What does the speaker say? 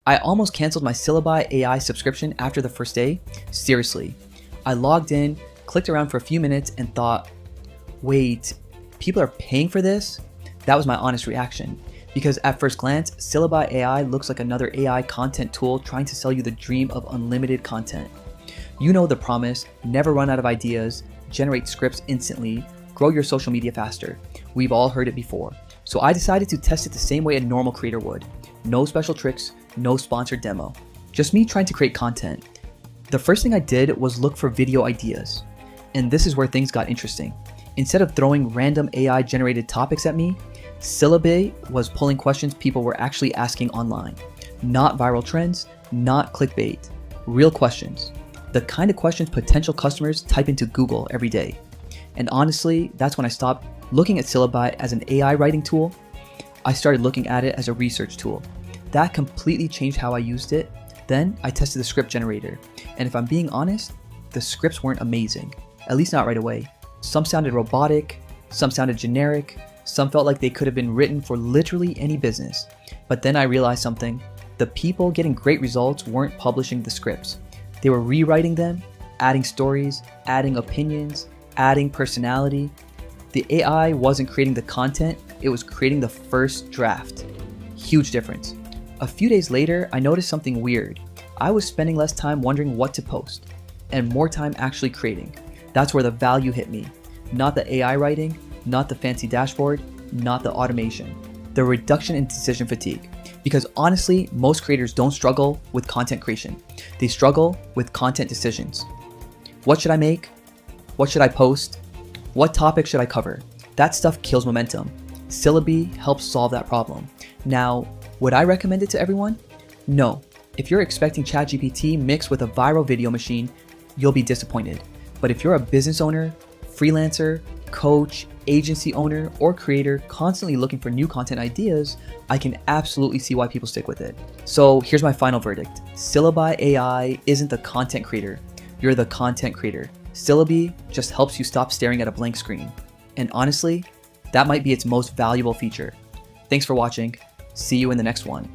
I almost canceled my Syllaby AI subscription after the first day. Seriously. I logged in, clicked around for a few minutes and thought, wait, people are paying for this? That was my honest reaction. Because at first glance, Syllaby AI looks like another AI content tool trying to sell you the dream of unlimited content. You know the promise, never run out of ideas, generate scripts instantly, grow your social media faster. We've all heard it before. So I decided to test it the same way a normal creator would. No special tricks, no sponsored demo. Just me trying to create content. The first thing I did was look for video ideas. And this is where things got interesting. Instead of throwing random AI generated topics at me, Syllaby was pulling questions people were actually asking online. Not viral trends, not clickbait, real questions. The kind of questions potential customers type into Google every day. And honestly, that's when I stopped looking at Syllaby as an AI writing tool. I started looking at it as a research tool. That completely changed how I used it. Then I tested the script generator. And if I'm being honest, the scripts weren't amazing, at least not right away. Some sounded robotic, some sounded generic, some felt like they could have been written for literally any business. But then I realized something. The people getting great results weren't publishing the scripts. They were rewriting them, adding stories, adding opinions, adding personality. The AI wasn't creating the content, it was creating the first draft. Huge difference. A few days later, I noticed something weird. I was spending less time wondering what to post and more time actually creating. That's where the value hit me. Not the AI writing, not the fancy dashboard, not the automation. The reduction in decision fatigue. Because honestly, most creators don't struggle with content creation. They struggle with content decisions. What should I make? What should I post? What topic should I cover? That stuff kills momentum. Syllaby helps solve that problem. Now, would I recommend it to everyone? No. If you're expecting ChatGPT mixed with a viral video machine, you'll be disappointed. But if you're a business owner, freelancer, coach, agency owner, or creator constantly looking for new content ideas, I can absolutely see why people stick with it. So here's my final verdict. Syllaby AI isn't the content creator. You're the content creator. Syllaby just helps you stop staring at a blank screen. And honestly, that might be its most valuable feature. Thanks for watching. See you in the next one.